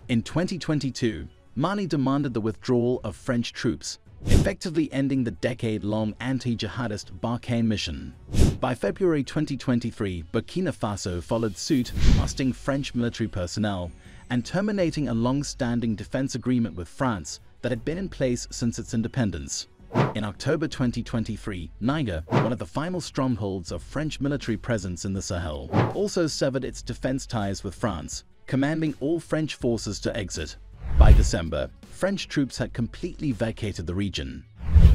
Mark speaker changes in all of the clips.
Speaker 1: In 2022, Mali demanded the withdrawal of French troops, effectively ending the decade-long anti-jihadist Barkhane mission. By February 2023, Burkina Faso followed suit, ousting French military personnel and terminating a long-standing defense agreement with France that had been in place since its independence. In October 2023, Niger, one of the final strongholds of French military presence in the Sahel, also severed its defense ties with France, commanding all French forces to exit. By December, French troops had completely vacated the region.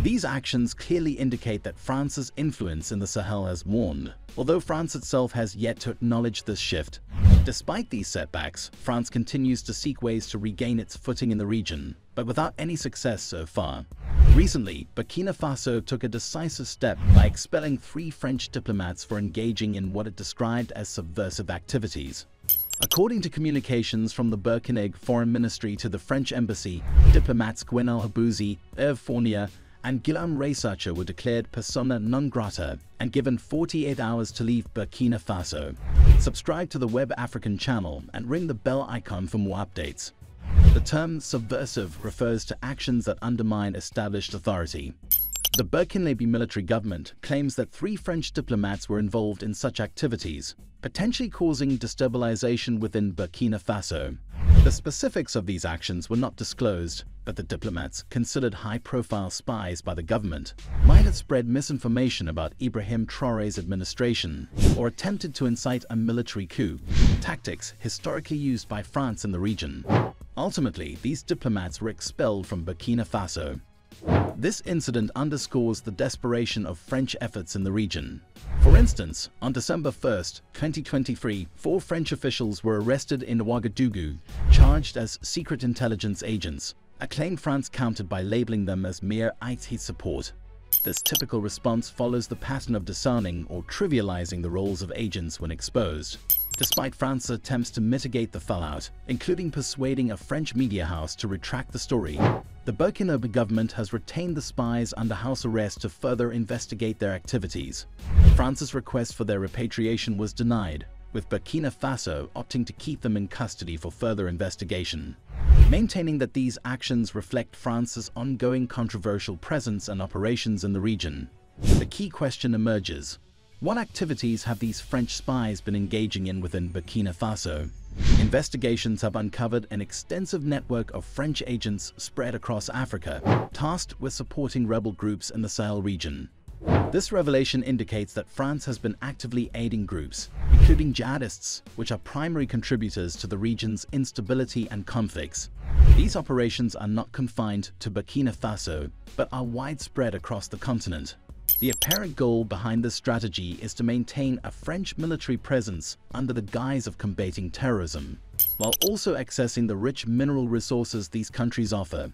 Speaker 1: These actions clearly indicate that France's influence in the Sahel has waned, although France itself has yet to acknowledge this shift. Despite these setbacks, France continues to seek ways to regain its footing in the region, but without any success so far. Recently, Burkina Faso took a decisive step by expelling 3 French diplomats for engaging in what it described as subversive activities. According to communications from the Burkina Foreign Ministry to the French Embassy, diplomats Gwenel Habouzi, Hervé Fournier, and Guillaume Reissacher were declared persona non grata and given 48 hours to leave Burkina Faso. Subscribe to the Web African channel and ring the bell icon for more updates. The term subversive refers to actions that undermine established authority. The Burkinabe military government claims that 3 French diplomats were involved in such activities, potentially causing destabilization within Burkina Faso. The specifics of these actions were not disclosed, but the diplomats, considered high-profile spies by the government, might have spread misinformation about Ibrahim Traoré's administration or attempted to incite a military coup, tactics historically used by France in the region. Ultimately, these diplomats were expelled from Burkina Faso. This incident underscores the desperation of French efforts in the region. For instance, on December 1, 2023, 4 French officials were arrested in Ouagadougou, charged as secret intelligence agents, a claim France countered by labeling them as mere IT support. This typical response follows the pattern of disowning or trivializing the roles of agents when exposed. Despite France's attempts to mitigate the fallout, including persuading a French media house to retract the story, the Burkinabe government has retained the spies under house arrest to further investigate their activities. France's request for their repatriation was denied, with Burkina Faso opting to keep them in custody for further investigation, maintaining that these actions reflect France's ongoing controversial presence and operations in the region. The key question emerges: what activities have these French spies been engaging in within Burkina Faso? Investigations have uncovered an extensive network of French agents spread across Africa, tasked with supporting rebel groups in the Sahel region. This revelation indicates that France has been actively aiding groups, including jihadists, which are primary contributors to the region's instability and conflicts. These operations are not confined to Burkina Faso, but are widespread across the continent. The apparent goal behind this strategy is to maintain a French military presence under the guise of combating terrorism, while also accessing the rich mineral resources these countries offer.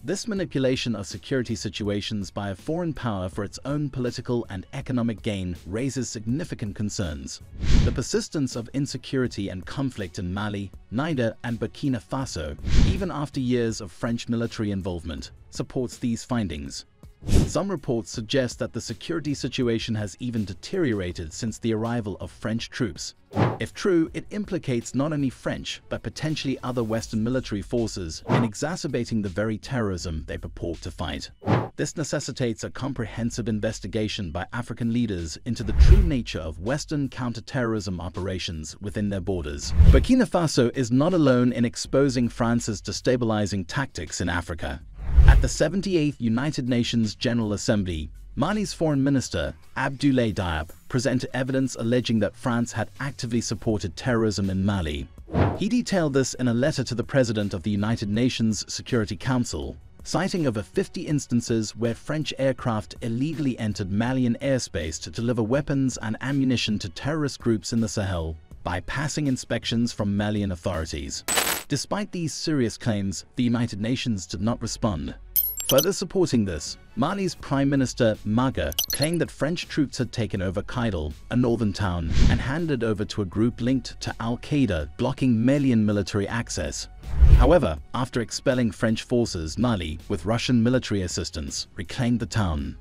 Speaker 1: This manipulation of security situations by a foreign power for its own political and economic gain raises significant concerns. The persistence of insecurity and conflict in Mali, Niger, and Burkina Faso, even after years of French military involvement, supports these findings. Some reports suggest that the security situation has even deteriorated since the arrival of French troops. If true, it implicates not only French, but potentially other Western military forces in exacerbating the very terrorism they purport to fight. This necessitates a comprehensive investigation by African leaders into the true nature of Western counterterrorism operations within their borders. Burkina Faso is not alone in exposing France's destabilizing tactics in Africa. At the 78th United Nations General Assembly, Mali's Foreign Minister, Abdoulaye Diab, presented evidence alleging that France had actively supported terrorism in Mali. He detailed this in a letter to the President of the United Nations Security Council, citing over 50 instances where French aircraft illegally entered Malian airspace to deliver weapons and ammunition to terrorist groups in the Sahel, bypassing inspections from Malian authorities. Despite these serious claims, the United Nations did not respond. Further supporting this, Mali's Prime Minister Maga claimed that French troops had taken over Kidal, a northern town, and handed over to a group linked to Al-Qaeda, blocking Malian military access. However, after expelling French forces, Mali, with Russian military assistance, reclaimed the town.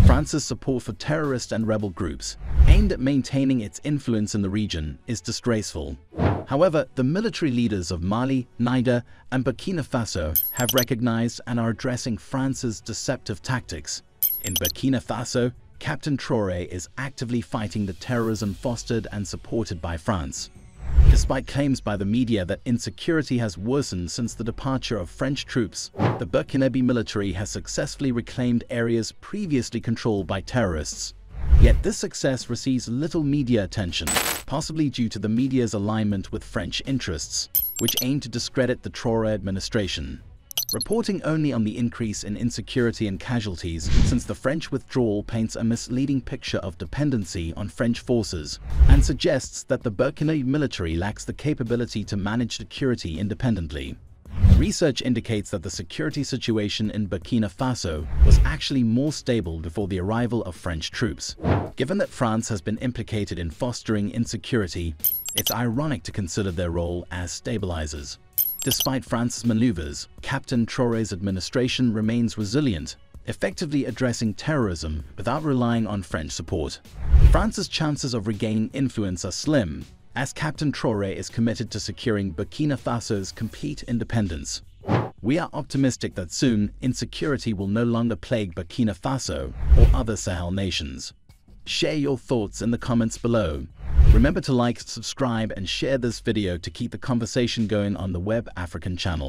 Speaker 1: France's support for terrorist and rebel groups, aimed at maintaining its influence in the region, is disgraceful. However, the military leaders of Mali, Niger, and Burkina Faso have recognized and are addressing France's deceptive tactics. In Burkina Faso, Captain Traoré is actively fighting the terrorism fostered and supported by France. Despite claims by the media that insecurity has worsened since the departure of French troops, the Burkinabe military has successfully reclaimed areas previously controlled by terrorists. Yet this success receives little media attention, possibly due to the media's alignment with French interests, which aim to discredit the Traoré administration. Reporting only on the increase in insecurity and casualties since the French withdrawal paints a misleading picture of dependency on French forces and suggests that the Burkina military lacks the capability to manage security independently. Research indicates that the security situation in Burkina Faso was actually more stable before the arrival of French troops. Given that France has been implicated in fostering insecurity, it's ironic to consider their role as stabilizers. Despite France's maneuvers, Captain Traoré's administration remains resilient, effectively addressing terrorism without relying on French support. France's chances of regaining influence are slim, as Captain Traoré is committed to securing Burkina Faso's complete independence. We are optimistic that soon, insecurity will no longer plague Burkina Faso or other Sahel nations. Share your thoughts in the comments below. Remember to like, subscribe, and share this video to keep the conversation going on the Web African channel.